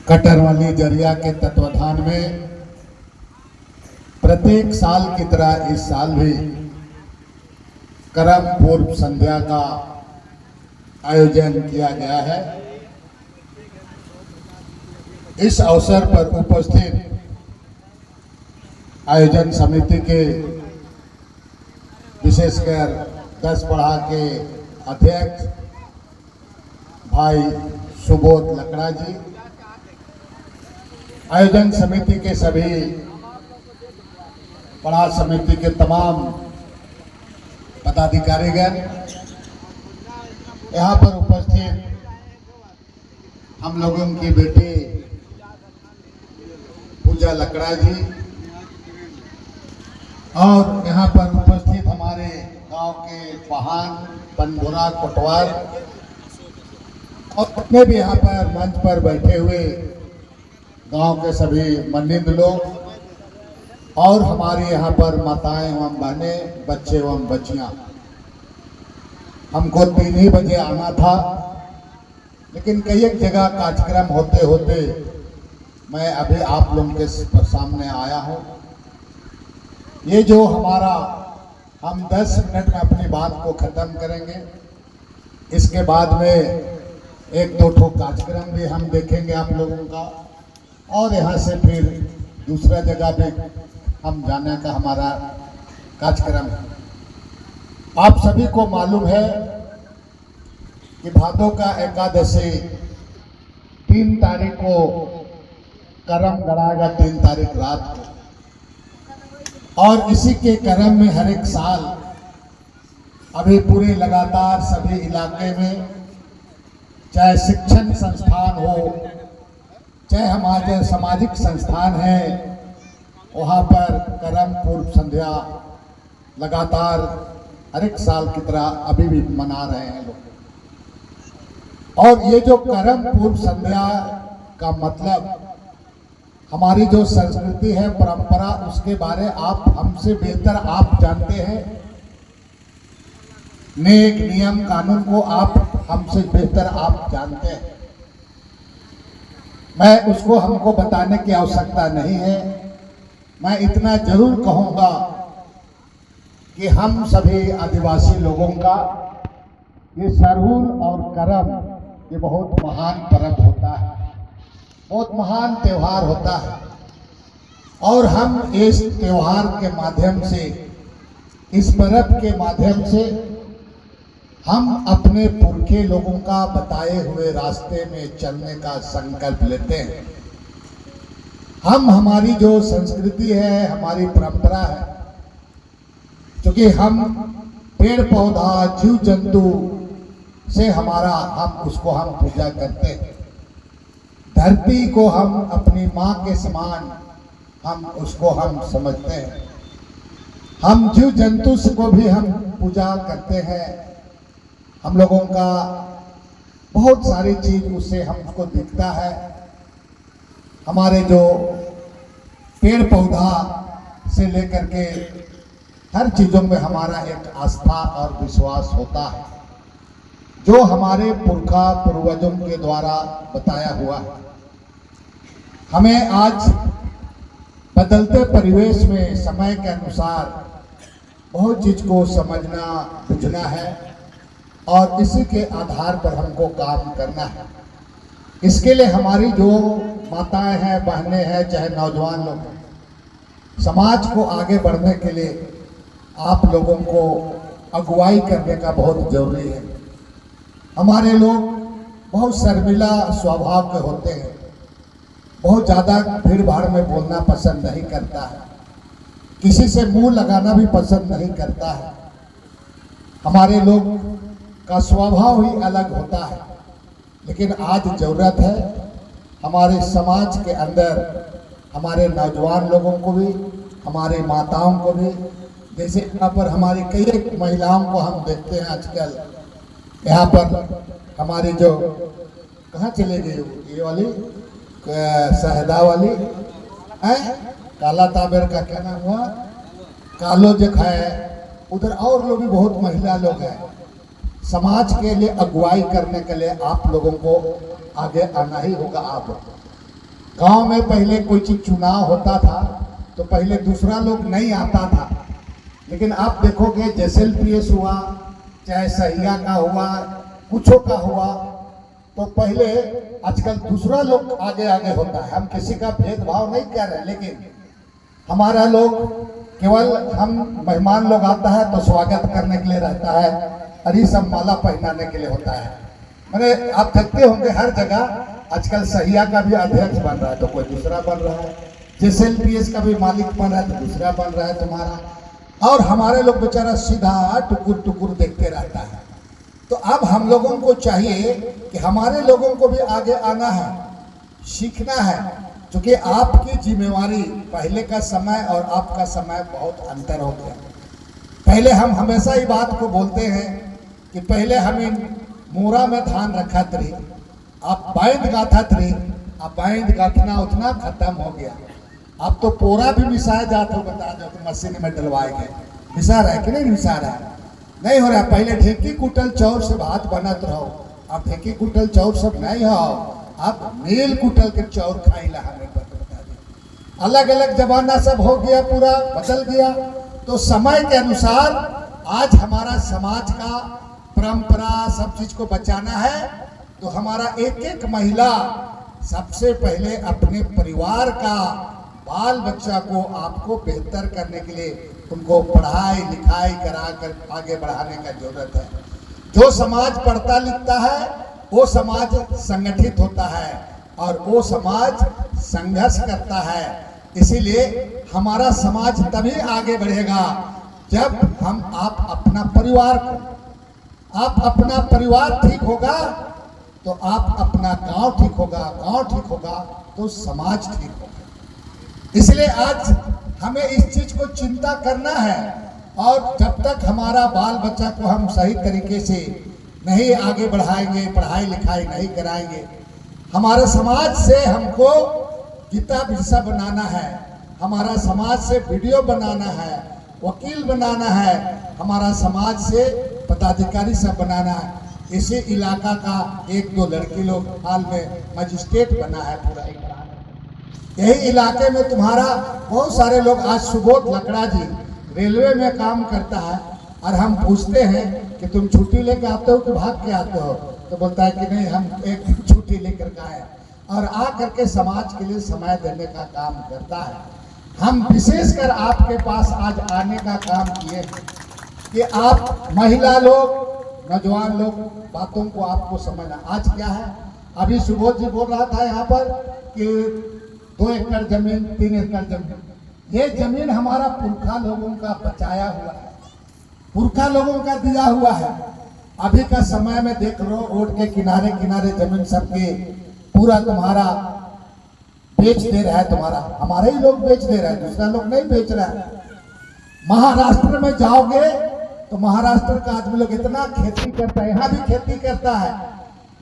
कटरवाली जरिया के तत्वाधान में प्रत्येक साल की तरह इस साल भी करम पूर्व संध्या का आयोजन किया गया है। इस अवसर पर उपस्थित आयोजन समिति के विशेषकर 10 पढ़ा के अध्यक्ष भाई सुबोध लकड़ा जी, आयोजन समिति के सभी पढ़ा समिति के तमाम पदाधिकारीगण, यहाँ पर उपस्थित हम लोगों की बेटी पूजा लकड़ा जी और यहाँ पर उपस्थित हमारे गांव के पहान पनभुरा कोटवार और अपने भी यहाँ पर मंच पर बैठे हुए गांव के सभी मनिंद लोग और हमारे यहाँ पर माताएं एवं बहनें, बच्चे एवं बच्चियाँ। हमको 3 ही बजे आना था, लेकिन कई एक जगह कार्यक्रम होते होते मैं अभी आप लोगों के सामने आया हूँ। ये जो हमारा हम 10 मिनट में अपनी बात को ख़त्म करेंगे, इसके बाद में 1-2 कार्यक्रम भी हम देखेंगे आप लोगों का और यहाँ से फिर दूसरा जगह भी हम जाने का हमारा कार्यक्रम है। आप सभी को मालूम है कि भादों का एकादशी 3 तारीख को करम गड़ाएगा, 3 तारीख रात को, और इसी के करम में हर एक साल अभी पूरे लगातार सभी इलाके में, चाहे शिक्षण संस्थान हो, चाहे हमारे सामाजिक संस्थान है, वहाँ पर करम पूर्व संध्या लगातार हर एक साल की तरह अभी भी मना रहे हैं लोग। और ये जो करम पूर्व संध्या का मतलब हमारी जो संस्कृति है, परंपरा, उसके बारे आप हमसे बेहतर आप जानते हैं। नेक नियम कानून को आप हमसे बेहतर आप जानते हैं। मैं उसको हमको बताने की आवश्यकता नहीं है। मैं इतना जरूर कहूँगा कि हम सभी आदिवासी लोगों का ये सरहुल और करम ये बहुत महान पर्व होता है, बहुत महान त्यौहार होता है। और हम इस त्यौहार के माध्यम से, इस पर्व के माध्यम से हम अपने पुरखे लोगों का बताए हुए रास्ते में चलने का संकल्प लेते हैं। हम हमारी जो संस्कृति है, हमारी परंपरा है, क्योंकि हम पेड़ पौधा जीव जंतु से हमारा हम उसको हम पूजा करते हैं। धरती को हम अपनी माँ के समान हम उसको हम समझते हैं। हम जीव जंतु को भी हम पूजा करते हैं। हम लोगों का बहुत सारी चीज उससे हमको दिखता है। हमारे जो पेड़ पौधा से लेकर के हर चीज़ों में हमारा एक आस्था और विश्वास होता है, जो हमारे पुरखा पूर्वजों के द्वारा बताया हुआ है। हमें आज बदलते परिवेश में समय के अनुसार बहुत चीज़ को समझना बुझना है और इसी के आधार पर हमको काम करना है। इसके लिए हमारी जो माताएं हैं, बहनें हैं, चाहे नौजवान लोग हैं, समाज को आगे बढ़ने के लिए आप लोगों को अगुवाई करने का बहुत जरूरी है। हमारे लोग बहुत शर्मिला स्वभाव के होते हैं, बहुत ज़्यादा भीड़ भाड़ में बोलना पसंद नहीं करता है, किसी से मुंह लगाना भी पसंद नहीं करता है। हमारे लोग का स्वभाव ही अलग होता है। लेकिन आज ज़रूरत है हमारे समाज के अंदर हमारे नौजवान लोगों को भी, हमारे माताओं को भी, जैसे यहाँ पर हमारी कई महिलाओं को हम देखते हैं आजकल, यहाँ पर हमारी जो कहाँ चले गई ये वाली शहदा वाली है, काला ताबेर का क्या नाम हुआ, कालो जख है, उधर और लोग भी बहुत महिला लोग हैं। समाज के लिए अगुवाई करने के लिए आप लोगों को आगे आना ही होगा। आप गांव में पहले कोई चीज चुनाव होता था तो पहले दूसरा लोग नहीं आता था, लेकिन आप देखोगे जैसे LPS हुआ, चाहे सहिया का हुआ, कुछों का हुआ, तो पहले आजकल दूसरा लोग आगे आगे होता है। हम किसी का भेदभाव नहीं कर रहे, लेकिन हमारा लोग केवल हम मेहमान लोग आता है तो स्वागत करने के लिए रहता है, और ये सब माला पहनाने के लिए होता है। मैंने आप देखते होंगे हर जगह आजकल सहिया का भी अध्यक्ष बन रहा है तो कोई दूसरा बन रहा है, जैसे LPS का भी मालिक बन रहा है तो दूसरा बन रहा है तुम्हारा, और हमारे लोग बेचारा सीधा टुकुर टुकुर देखते रहता है। तो अब हम लोगों को चाहिए कि हमारे लोगों को भी आगे आना है, सीखना है, क्योंकि आपकी जिम्मेवारी, पहले का समय और आपका समय बहुत अंतर हो गया। पहले हम हमेशा ही बात को बोलते हैं कि पहले हमें मोरा में धान रखत रही, आप बैंद गाथत रही, अब बैंद गाथना उतना खत्म हो गया। अब तो पोरा भी मिसाया जाता हो, बता दो तो मशीन में डलवाएंगे, मिसा रहा है कि नहीं मिसा रहा है, नहीं हो रहा। पहले ढेकी कुटल चौर से भात बनत रहो, अब ढेकी कुटल चौर सब नहीं हो, अब मेल कुटल के चौर खाई ला हमें बता दे। अलग अलग जमाना सब हो गया, पूरा बदल गया। तो समय के अनुसार आज हमारा समाज का परंपरा सब चीज को बचाना है, तो हमारा एक एक महिला सबसे पहले अपने परिवार का, बाल बच्चा को आपको बेहतर करने के लिए उनको पढ़ाई लिखाई करा कर आगे बढ़ाने का जरूरत है। जो समाज पढ़ता लिखता है वो समाज संगठित होता है और वो समाज संघर्ष करता है। इसीलिए हमारा समाज तभी आगे बढ़ेगा जब हम आप अपना परिवार को, आप अपना परिवार ठीक होगा तो आप अपना गांव ठीक होगा, गांव ठीक होगा तो समाज ठीक होगा। इसलिए आज हमें इस चीज को चिंता करना है, और जब तक हमारा बाल बच्चा को हम सही तरीके से नहीं आगे बढ़ाएंगे, पढ़ाई लिखाई नहीं कराएंगे, हमारे समाज से हमको गीता बिरसा बनाना है, हमारा समाज से वीडियो बनाना है, वकील बनाना है, हमारा समाज से पदाधिकारी सब बनाना है। इसी इलाका का एक दो लड़की लोग हाल में मजिस्ट्रेट बना है पूरा इलाका। यही इलाके में तुम्हारा बहुत सारे लोग, आज सुबोध लकड़ा जी रेलवे में काम करता है, और हम पूछते हैं कि तुम छुट्टी लेकर आते हो कि भाग के आते हो, तो बोलता है कि नहीं हम एक छुट्टी लेकर के आए, और आ करके समाज के लिए समय देने का काम करता है। हम विशेषकर आपके पास आज आने का काम किए कि आप महिला लोग, नौजवान लोग बातों को आपको समझना। आज क्या है, अभी सुबोध जी बोल रहा था यहाँ पर कि 2 एकड़ जमीन, 3 एकड़ जमीन, ये जमीन हमारा पुरखा लोगों का बचाया हुआ है, पुरखा लोगों का दिया हुआ है। अभी का समय में देख लो, रोड के किनारे किनारे जमीन सबके पूरा तुम्हारा बेच दे रहा है, तुम्हारा हमारे ही लोग बेच दे रहे हैं, दूसरा लोग नहीं बेच रहा है। महाराष्ट्र में जाओगे तो महाराष्ट्र का आदमी लोग इतना खेती करता है, यहाँ भी खेती करता है,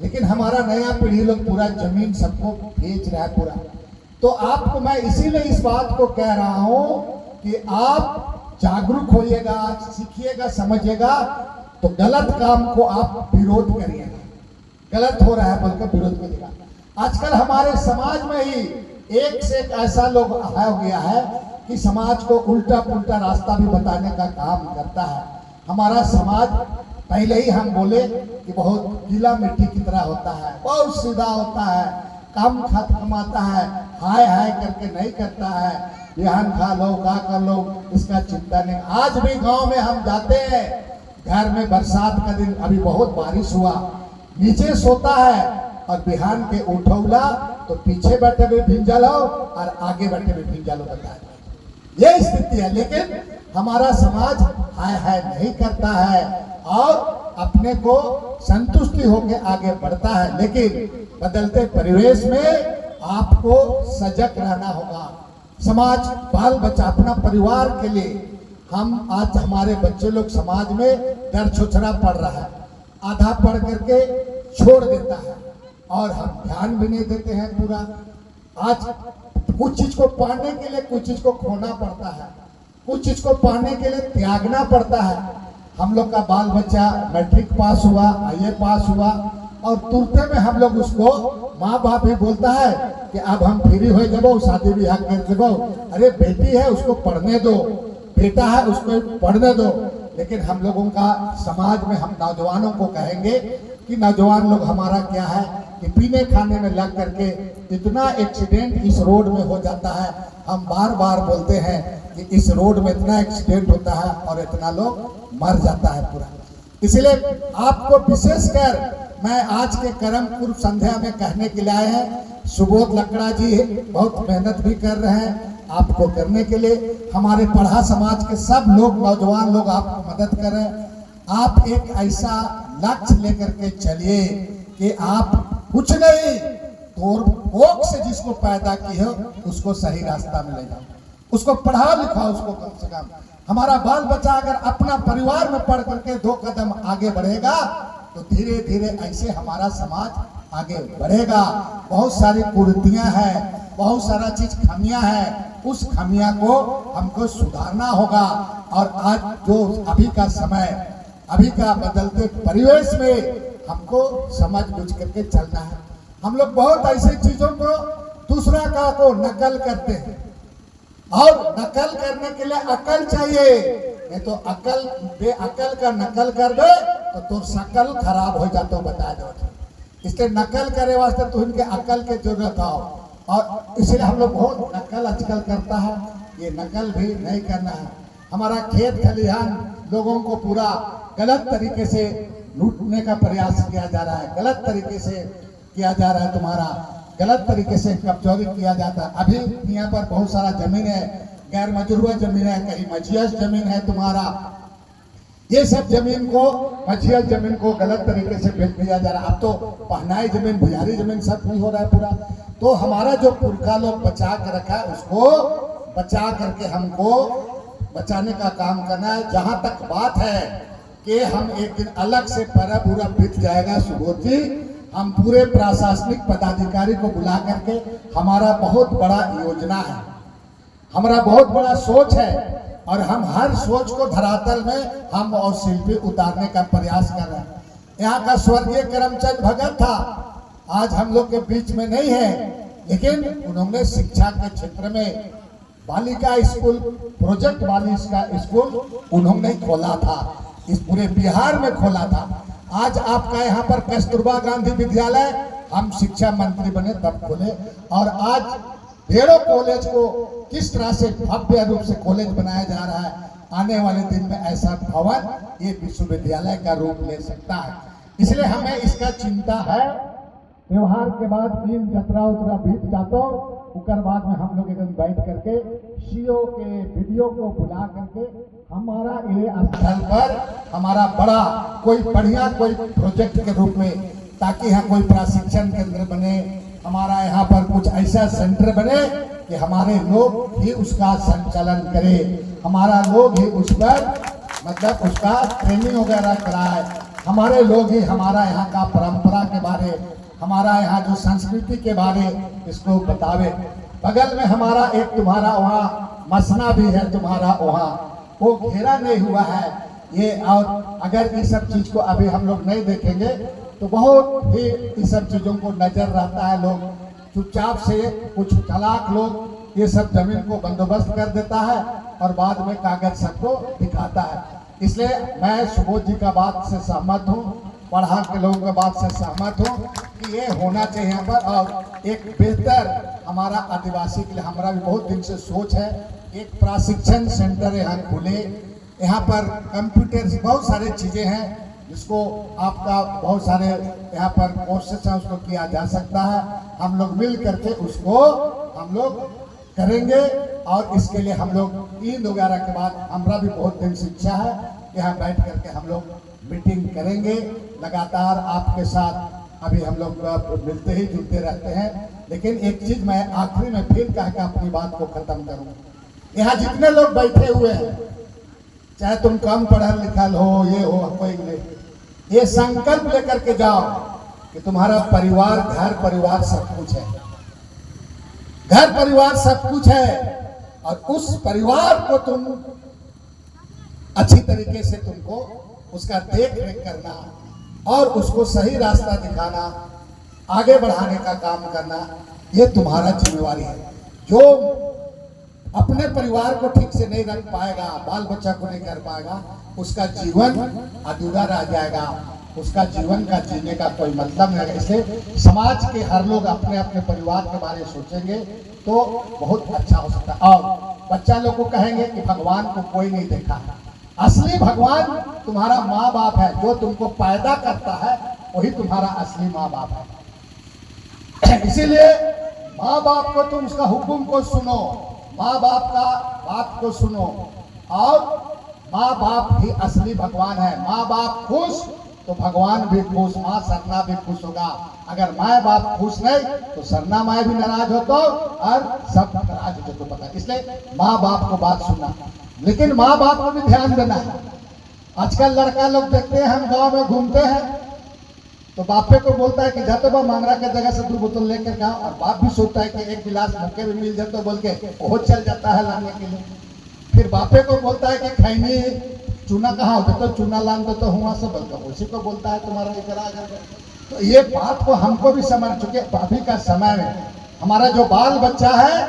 लेकिन हमारा नया पीढ़ी लोग पूरा जमीन सबको बेच रहा है पूरा। तो आपको मैं इसीलिए इस बात को कह रहा हूं कि आप जागरूक होइएगा, सीखिएगा, समझिएगा, तो गलत काम को आप विरोध करिएगा, गलत हो रहा है बोलकर विरोध करिएगा। आजकल हमारे समाज में ही एक से एक ऐसा लोग हो गया है कि समाज को उल्टा पुल्टा रास्ता भी बताने का काम करता है। हमारा समाज पहले ही हम बोले कि बहुत गीला मिट्टी की तरह होता है, बहुत सीधा होता है, कम कमाता है, हाय हाय करके नहीं करता है, बिहान खा लो का कर लो इसका चिंता नहीं। आज भी गांव में हम जाते हैं, घर में बरसात का दिन अभी बहुत बारिश हुआ, नीचे सोता है और बिहान के उठौला तो पीछे बैठे भी भिंजल हो और आगे बैठे भी भिंजल हो, बताए ये स्थिति है। लेकिन हमारा समाज हाय हाय नहीं करता है और अपने को संतुष्टि होकर आगे बढ़ता है। लेकिन बदलते परिवेश में आपको सजग रहना होगा। समाज, बाल बच्चा, अपना परिवार के लिए हम आज हमारे बच्चे लोग समाज में डर छोछरा पड़ रहा है, आधा पढ़ करके छोड़ देता है और हम ध्यान भी नहीं देते हैं पूरा। आज कुछ चीज को पाने के लिए कुछ चीज को खोना पड़ता है, कुछ चीज को पाने के लिए त्यागना पड़ता है। हम लोग का बाल बच्चा मैट्रिक पास हुआ, आईए पास हुआ, और तुरते में हम लोग उसको, माँ बाप भी बोलता है कि अब हम फ्री हो जबो, शादी ब्याह कर देबो। अरे बेटी है उसको पढ़ने दो, बेटा है उसको पढ़ने दो। लेकिन हम लोगों का समाज में हम नौजवानों को कहेंगे कि नौजवान लोग हमारा क्या है कि पीने खाने में लग करके इतना एक्सीडेंट इस रोड में हो जाता है। हम बार बार बोलते हैं कि इस रोड में इतना एक्सीडेंट होता है और इतना लोग मर जाता है पूरा। इसलिए आपको विशेषकर मैं आज के कर्म पूर्व संध्या में कहने के लिए आए हैं। सुबोध लकड़ा जी बहुत मेहनत भी कर रहे हैं आपको करने के लिए। हमारे पढ़ा समाज के सब लोग, नौजवान लोग आपको मदद करें। आप एक ऐसा लक्ष्य लेकर के चलिए कि आप कुछ नहीं तो भोग से जिसको पैदा की हो उसको सही रास्ता में ले जाओ, उसको पढ़ा लिखा, उसको कम से कम। हमारा बाल बच्चा अगर अपना परिवार में पढ़ करके 2 कदम आगे बढ़ेगा तो धीरे धीरे ऐसे हमारा समाज आगे बढ़ेगा। बहुत सारी कुरीतियां हैं, बहुत सारा चीज खामियां हैं, उस खामियां को हमको सुधारना होगा। और आज जो अभी का समय, अभी का बदलते परिवेश में हमको समझ बुझ करके चलना है। हम लोग बहुत ऐसी चीजों को दूसरा का को नकल करते हैं, और नकल करने के लिए अकल चाहिए। नहीं तो अकल बेअकल का नकल कर दे तो शकल खराब हो जाता हो, बता दो। इसलिए नकल करे वास्ते तो इनके अकल की जरूरत हो, और इसलिए हम लोग बहुत नकल आजकल करता है। ये नकल भी नहीं करना है। हमारा खेत खलिहान लोगों को पूरा गलत तरीके से लूटने का प्रयास किया जा रहा है, गलत तरीके से किया जा रहा है, तुम्हारा गलत तरीके से कब्जा किया जाता है। अभी यहाँ पर बहुत सारा जमीन है, गैर मजरूआ जमीन है, कहीं मजियस जमीन है तुम्हारा। ये सब जमीन को, मजियस जमीन को गलत तरीके से बेच दिया जा रहा है। अब तो पहनाई जमीन, भुजारी जमीन सब नहीं हो रहा है पूरा। तो हमारा जो पुरखा लोग बचा के रखा है उसको बचा करके हमको बचाने का काम करना है। जहां तक बात है कि हम एक दिन अलग से पर्व पूरा बीत जाएगा सुबोध जी, हम पूरे प्रशासनिक पदाधिकारी को बुला करके, हमारा बहुत बड़ा योजना है, हमारा बहुत बड़ा सोच है, और हम हर सोच को धरातल में हम और शिल्पी उतारने का प्रयास कर रहे हैं। यहाँ का स्वर्गीय करमचंद भगत था, आज हम लोग के बीच में नहीं है, लेकिन उन्होंने शिक्षा के क्षेत्र में बालिका स्कूल, प्रोजेक्ट बालिका स्कूल उन्होंने खोला था, इस पूरे बिहार में खोला था। आज आपका यहाँ पर कस्तूरबा गांधी विद्यालय हम शिक्षा मंत्री बने तब खोले, और आज ढेरों कॉलेज को किस तरह से भव्य रूप से कॉलेज बनाया जा रहा है। आने वाले दिन में ऐसा भवन ये विश्वविद्यालय का रूप ले सकता है। इसलिए हमें इसका चिंता है। त्योहार के बाद दिन जतरा उतरा बीत जाता, उसके बाद में हम लोग एकदम बैठ करके सीओ के वीडियो को बुला करके हमारा ये स्थल पर हमारा बड़ा कोई बढ़िया कोई प्रोजेक्ट के रूप में, ताकि यहाँ कोई प्रशिक्षण केंद्र बने, हमारा यहाँ पर कुछ ऐसा सेंटर बने कि हमारे लोग ही उसका संचालन करें, हमारा लोग ही उस पर मतलब उसका ट्रेनिंग वगैरह कराए, हमारे लोग ही हमारा यहाँ का परंपरा के बारे, हमारा यहाँ जो संस्कृति के बारे इसको बतावे। बगल में हमारा एक तुम्हारा वहाँ मसना भी है, तुम्हारा वहाँ वो घेरा नहीं हुआ है ये। और अगर इस सब चीज को अभी हम लोग नहीं देखेंगे तो बहुत ही इस सब चीजों को नजर रहता है। लोग चुपचाप से कुछ चालाक लोग ये सब जमीन को बंदोबस्त कर देता है और बाद में कागज सबको दिखाता है। इसलिए मैं सुबोध जी का बात से सहमत हूँ, पढ़ा के लोगों के बात से सहमत हूँ कि ये होना चाहिए यहाँ पर। और एक बेहतर हमारा आदिवासी के लिए हमारा भी बहुत दिन से सोच है, एक प्रशिक्षण सेंटर यहाँ खुले। यहाँ पर कंप्यूटर बहुत सारी चीज़ें हैं जिसको आपका बहुत सारे यहाँ पर कोर्सेस हैं, उसको किया जा सकता है। हम लोग मिल करके उसको हम लोग करेंगे। और इसके लिए हम लोग ईद वगैरह के बाद हमारा भी बहुत दिन से इच्छा है, यहाँ बैठ करके हम लोग मीटिंग करेंगे। लगातार आपके साथ अभी हम लोग मिलते ही जुलते रहते हैं। लेकिन एक चीज मैं आखिरी में फिर कह के अपनी बात को खत्म करूंगा। यहाँ जितने लोग बैठे हुए हैं, चाहे तुम कम पढ़ल लिखल हो, ये हो कोई नहीं, ये संकल्प लेकर के जाओ कि तुम्हारा परिवार, घर परिवार सब कुछ है, घर परिवार सब कुछ है। और उस परिवार को तुम अच्छी तरीके से तुमको उसका देख रेख करना और उसको सही रास्ता दिखाना, आगे बढ़ाने का काम करना, ये तुम्हारा जिम्मेवारी है। जो अपने परिवार को ठीक से नहीं रख पाएगा, बाल बच्चा को नहीं कर पाएगा, उसका जीवन अधूरा रह जाएगा, उसका जीवन का जीने का कोई मतलब नहीं है। इसलिए समाज के हर लोग अपने अपने परिवार के बारे में सोचेंगे तो बहुत अच्छा हो सकता है। और बच्चा लोग को कहेंगे कि भगवान को कोई नहीं देखा है, असली भगवान तुम्हारा माँ बाप है, जो तुमको पैदा करता है वही तुम्हारा असली माँ बाप है। इसीलिए माँ बाप को तुम उसका हुक्म को सुनो, माँ बाप का बात को सुनो, और माँ बाप ही असली भगवान है। माँ बाप खुश तो भगवान भी खुश, माँ सरना भी खुश होगा। अगर माँ बाप खुश नहीं तो सरना माँ भी नाराज हो तो और सब नाराज हो तो पता। इसलिए माँ बाप को बात सुनना, लेकिन माँ बाप को भी ध्यान देना है। आजकल लड़का लोग देखते हैं, हम गांव में घूमते हैं तो बापे को बोलता है कि जाते बा मांगरा के जगह से 2 बोतल लेकर का, और बाप भी सोचता है कि 1 गिलास मौके भी मिल जाए तो बोल के वो चल जाता है लाने के लिए। फिर बापे को बोलता है कि खैनी चूना कहाँ होता तो चूना लान दो तो हुआ से बोलता, उसी को बोलता है तुम्हारा इधर आ जाएगा। तो ये बात को हमको भी समझ चुके। अभी का समय में हमारा जो बाल बच्चा है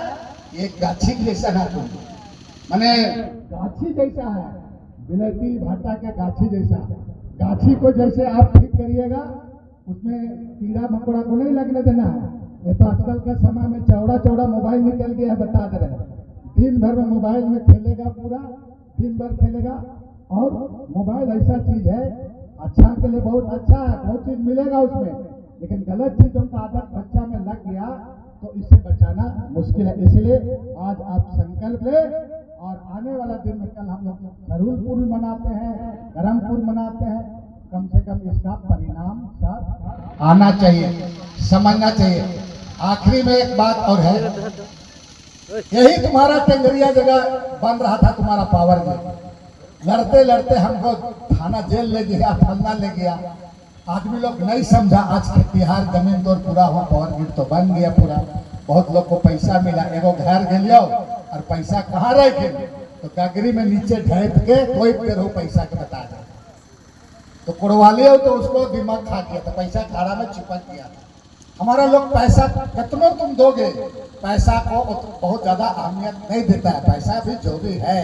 ये गाछी जैसा है, तुम माने गाछी जैसा है, बिलती भाटा के गाछी जैसा। गाछी को जैसे आप ठीक करिएगा उसमें कीड़ा मकोड़ा को नहीं लगने देना है। ये तो आजकल का समय में चौड़ा चौड़ा मोबाइल निकल गया है, बता दे रहे हैं। दिन भर में मोबाइल में खेलेगा, पूरा दिन भर खेलेगा। और मोबाइल ऐसा चीज है, अच्छा के लिए बहुत अच्छा है, बहुत चीज मिलेगा उसमें, लेकिन गलत चीजों का आदत बच्चा में लग गया तो इससे बचाना मुश्किल है। इसलिए आज आप संकल्प ले, और आने वाला दिन में कल हम लोग सरहुल मनाते हैं, धर्मपुर मनाते हैं, कम से कम इसका परिणाम सब आना चाहिए, समझना चाहिए। आखिरी में एक बात और है, यही तुम्हारा टेंगरिया जगह बन रहा था, तुम्हारा पावर ग्रिड। लड़ते लड़ते हमको थाना जेल ले गया, फलना ले गया। आदमी लोग नहीं समझा, आज खेतिहार जमीन तो पूरा हुआ, पावर ग्रिड तो बन गया पूरा, बहुत लोग को पैसा मिला। एगो घर गलियो और पैसा कहाँ रह गए तो गगरी में नीचे ढेप के कोई पेड़ हो पैसा के बता दे तो कुड़वा लियो तो उसको दिमाग खा गया, तो पैसा खाड़ा में चिपक गया। हमारा लोग पैसा कितना तुम दोगे, पैसा को बहुत ज्यादा अहमियत नहीं देता है। पैसा भी जरूरी है,